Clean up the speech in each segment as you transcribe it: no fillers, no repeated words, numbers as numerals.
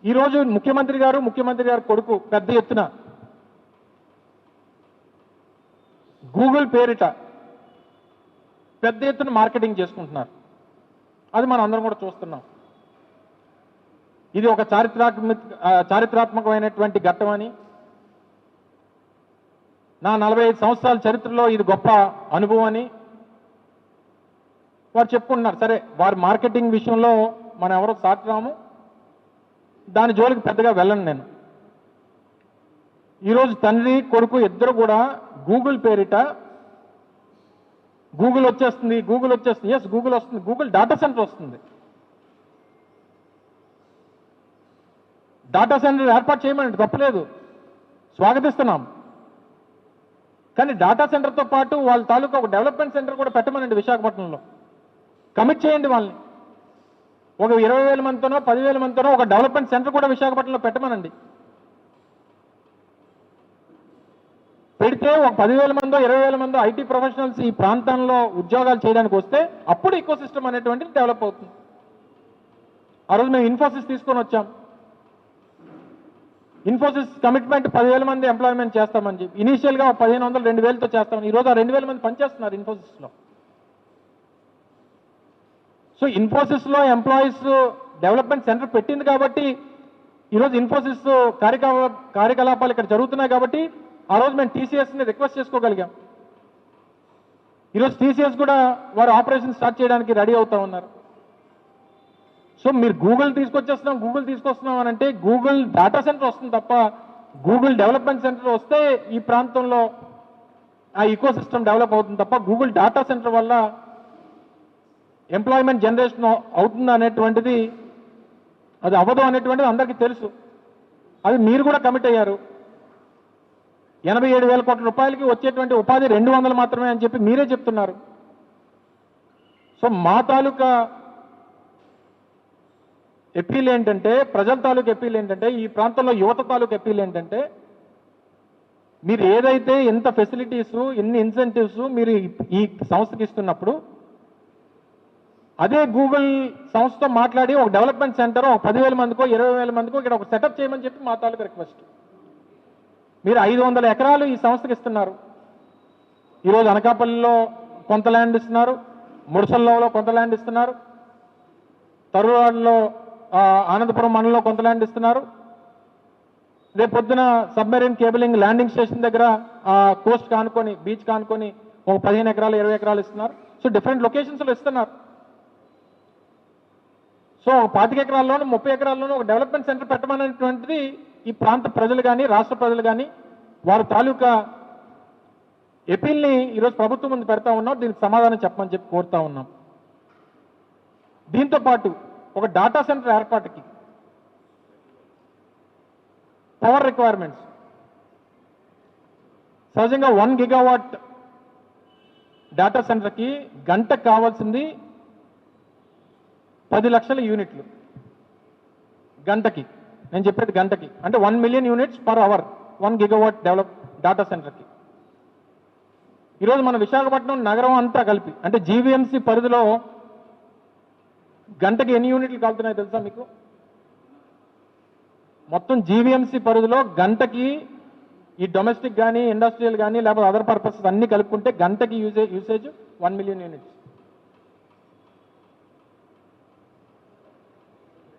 ఈరోజు ముఖ్యమంత్రి గారు కొడుకు పెద్ద ఎత్తున గూగుల్ పేరిట పెద్ద ఎత్తున మార్కెటింగ్ చేసుకుంటున్నారు. అది మనం అందరం కూడా చూస్తున్నాం. ఇది ఒక చారిత్రాత్మకమైనటువంటి ఘట్టం అని, నా 45 సంవత్సరాల చరిత్రలో ఇది గొప్ప అనుభవం అని వారు చెప్పుకుంటున్నారు. సరే, వారి మార్కెటింగ్ విషయంలో మనం ఎవరో సాటిరాము, దాని జోలికి పెద్దగా వెళ్ళను నేను. ఈరోజు తండ్రి కొడుకు ఇద్దరు కూడా గూగుల్ పేరిట గూగుల్ వచ్చేస్తుంది. ఎస్, గూగుల్ వస్తుంది. గూగుల్ డాటా సెంటర్ వస్తుంది. డాటా సెంటర్ ఏర్పాటు చేయమని తప్పలేదు, స్వాగతిస్తున్నాం. కానీ డాటా సెంటర్తో పాటు వాళ్ళ తాలూకా ఒక డెవలప్మెంట్ సెంటర్ కూడా పెట్టమనండి విశాఖపట్నంలో. కమిట్ చేయండి వాళ్ళని. ఒక 20,000 మందితోనో 10,000 మందితోనో ఒక డెవలప్మెంట్ సెంటర్ కూడా విశాఖపట్నంలో పెట్టమనండి. పెడితే ఒక 10,000 మందో 20,000 మందో ఐటీ ప్రొఫెషనల్స్ ఈ ప్రాంతంలో ఉద్యోగాలు చేయడానికి వస్తే అప్పుడు ఈకో సిస్టమ్ అనేటువంటిది డెవలప్ అవుతుంది. ఆ రోజు మేము ఇన్ఫోసిస్ తీసుకొని వచ్చాం. ఇన్ఫోసిస్ కమిట్మెంట్ 10,000 మంది ఎంప్లాయ్మెంట్ చేస్తామని చెప్పి ఇనీషియల్గా 1,500 2,000తో చేస్తామని. ఈరోజు ఆ 2,000 మంది పనిచేస్తున్నారు ఇన్ఫోసిస్లో. సో ఇన్ఫోసిస్లో ఎంప్లాయీస్ డెవలప్మెంట్ సెంటర్ పెట్టింది కాబట్టి ఈరోజు ఇన్ఫోసిస్ కార్యకలాపాలు ఇక్కడ జరుగుతున్నాయి కాబట్టి ఆ రోజు మేము టీసీఎస్ని రిక్వెస్ట్ చేసుకోగలిగాం. ఈరోజు టీసీఎస్ కూడా వారు ఆపరేషన్ స్టార్ట్ చేయడానికి రెడీ అవుతా ఉన్నారు. సో మీరు గూగుల్ తీసుకొస్తున్నాం అని అంటే గూగుల్ డాటా సెంటర్ వస్తుంది తప్ప గూగుల్ డెవలప్మెంట్ సెంటర్ వస్తే ఈ ప్రాంతంలో ఆ ఈకో సిస్టమ్ డెవలప్ అవుతుంది తప్ప గూగుల్ డాటా సెంటర్ వల్ల ఎంప్లాయ్మెంట్ జనరేషన్ అవుతుంది అనేటువంటిది అది అవ్వదు అనేటువంటిది అందరికీ తెలుసు. అది మీరు కూడా కమిట్ అయ్యారు. 87,000 కోట్ల రూపాయలకి వచ్చేటువంటి ఉపాధి 200 మాత్రమే అని చెప్పి మీరే చెప్తున్నారు. సో మా తాలూకా అపీల్ ఏంటంటే, ప్రజల తాలూకు అపీల్ ఏంటంటే, ఈ ప్రాంతంలో యువత తాలూకు అపీల్ ఏంటంటే, మీరు ఏదైతే ఎంత ఫెసిలిటీస్ ఎన్ని ఇన్సెంటివ్స్ మీరు ఈ సంస్థకి ఇస్తున్నప్పుడు అదే గూగుల్ సంస్థతో మాట్లాడి ఒక డెవలప్మెంట్ సెంటర్ ఒక 10,000 మందికో 20,000 మందికో ఇక్కడ ఒక సెటప్ చేయమని చెప్పి మా తాలూకు రిక్వెస్ట్. మీరు 500 ఎకరాలు ఈ సంస్థకి ఇస్తున్నారు. ఈరోజు అనకాపల్లిలో కొంత ల్యాండ్ ఇస్తున్నారు, ముడసల్లో కొంత ల్యాండ్ ఇస్తున్నారు, తరువాడలో ఆనందపురం మండలంలో కొంత ల్యాండ్ ఇస్తున్నారు. రేపు పొద్దున సబ్మెరీన్ కేబులింగ్ ల్యాండింగ్ స్టేషన్ దగ్గర కోస్ట్ కానుకొని బీచ్ కానుకొని ఒక 15 ఎకరాలు 20 ఎకరాలు ఇస్తున్నారు. సో డిఫరెంట్ లొకేషన్స్లో ఇస్తున్నారు. సో 25 ఎకరాల్లోనూ 30 ఎకరాల్లోనూ ఒక డెవలప్మెంట్ సెంటర్ పెట్టమనేటువంటిది ఈ ప్రాంత ప్రజలు కానీ రాష్ట్ర ప్రజలు కానీ వారి తాలూకా అపీల్ని ఈరోజు ప్రభుత్వం ముందు పెడతా ఉన్నాం. దీనికి సమాధానం చెప్పమని చెప్పి కోరుతా ఉన్నాం. దీంతో పాటు ఒక డాటా సెంటర్ ఏర్పాటుకి పవర్ రిక్వైర్మెంట్స్ సహజంగా 1 గిగావాట్ డాటా సెంటర్కి గంటకు కావాల్సింది 10 లక్షల యూనిట్లు గంటకి. నేను చెప్పేది గంటకి అంటే 1 million units per hour 1 gigawatt develop data సెంటర్కి. ఈరోజు మన విశాఖపట్నం నగరం అంతా కలిపి అంటే జీవీఎంసీ పరిధిలో గంటకి ఎన్ని యూనిట్లు కాలుతున్నాయో తెలుసా మీకు? మొత్తం జీవీఎంసీ పరిధిలో గంటకి ఈ డొమెస్టిక్ కానీ ఇండస్ట్రియల్ కానీ లేకపోతే అదర్ పర్పసెస్ అన్ని కలుపుకుంటే గంటకి యూసేజ్ 1 మిలియన్ యూనిట్స్.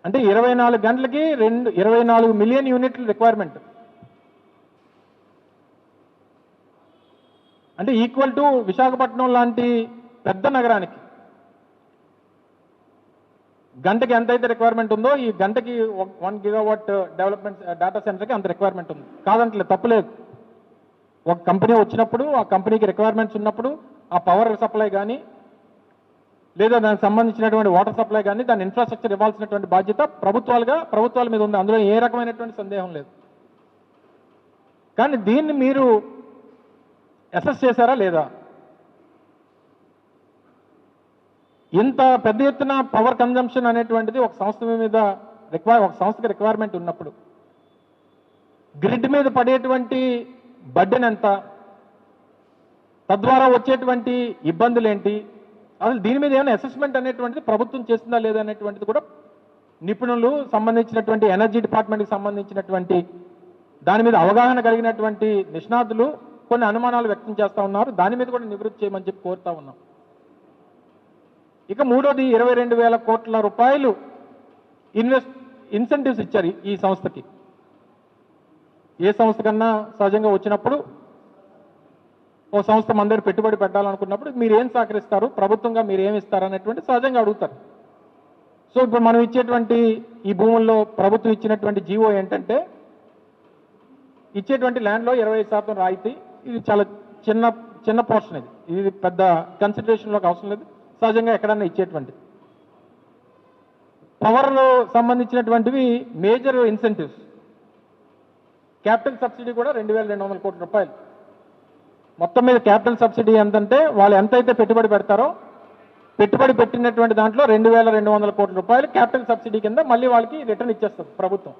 అంటే 24 గంటలకి 24 మిలియన్ యూనిట్ల రిక్వైర్మెంట్. అంటే ఈక్వల్ టు విశాఖపట్నం లాంటి పెద్ద నగరానికి గంటకి ఎంతైతే రిక్వైర్మెంట్ ఉందో ఈ గంటకి 1 గిగావాట్ డెవలప్మెంట్ డాటా సెంటర్కి అంత రిక్వైర్మెంట్ ఉంది. కాదంటలేదు, తప్పులేదు. ఒక కంపెనీ వచ్చినప్పుడు ఆ కంపెనీకి రిక్వైర్మెంట్స్ ఉన్నప్పుడు ఆ పవర్ సప్లై కానీ లేదా దానికి సంబంధించినటువంటి వాటర్ సప్లై కానీ దాని ఇన్ఫ్రాస్ట్రక్చర్ ఇవ్వాల్సినటువంటి బాధ్యత ప్రభుత్వాల మీద ఉంది. అందులో ఏ రకమైనటువంటి సందేహం లేదు. కానీ దీన్ని మీరు అసెస్ చేశారా లేదా? ఇంత పెద్ద ఎత్తున పవర్ కన్జంప్షన్ అనేటువంటిది ఒక సంస్థకి రిక్వైర్మెంట్ ఉన్నప్పుడు గ్రిడ్ మీద పడేటువంటి బర్డెన్ ఎంత, తద్వారా వచ్చేటువంటి ఇబ్బందులు ఏంటి, అసలు దీని మీద ఏమైనా అసెస్మెంట్ అనేటువంటిది ప్రభుత్వం చేస్తుందా లేదా అనేటువంటిది కూడా నిపుణులు సంబంధించినటువంటి ఎనర్జీ డిపార్ట్మెంట్కి సంబంధించినటువంటి దాని మీద అవగాహన కలిగినటువంటి నిష్ణాతులు కొన్ని అనుమానాలు వ్యక్తం చేస్తూ ఉన్నారు. దాని మీద కూడా నివృత్తి చేయమని చెప్పి కోరుతా ఉన్నాం. ఇక మూడోది 22,000 కోట్ల రూపాయలు ఇన్సెంటివ్స్ ఇచ్చారు ఈ సంస్థకి. ఏ సంస్థ కన్నా సహజంగా వచ్చినప్పుడు ఓ సంస్థ మన దగ్గర పెట్టుబడి పెట్టాలనుకున్నప్పుడు మీరు ఏం సహకరిస్తారు, ప్రభుత్వంగా మీరు ఏమి ఇస్తారు అనేటువంటి సహజంగా అడుగుతారు. సో ఇప్పుడు మనం ఇచ్చేటువంటి ఈ భూముల్లో ప్రభుత్వం ఇచ్చినటువంటి జీవో ఏంటంటే ఇచ్చేటువంటి ల్యాండ్లో 25% రాయితీ. ఇది చాలా చిన్న పోర్షన్. ఇది పెద్ద కన్సిడరేషన్లోకి అవసరం లేదు, సహజంగా ఎక్కడన్నా ఇచ్చేటువంటి. పవర్లో సంబంధించినటువంటివి మేజర్ ఇన్సెంటివ్స్. క్యాపిటల్ సబ్సిడీ కూడా 2,200 కోట్ల రూపాయలు. మొత్తం మీద క్యాపిటల్ సబ్సిడీ ఎంతంటే వాళ్ళు ఎంతైతే పెట్టుబడి పెడతారో పెట్టుబడి పెట్టినటువంటి దాంట్లో 2,200 కోట్ల రూపాయలు క్యాపిటల్ సబ్సిడీ కింద మళ్ళీ వాళ్ళకి రిటర్న్ ఇచ్చేస్తుంది ప్రభుత్వం.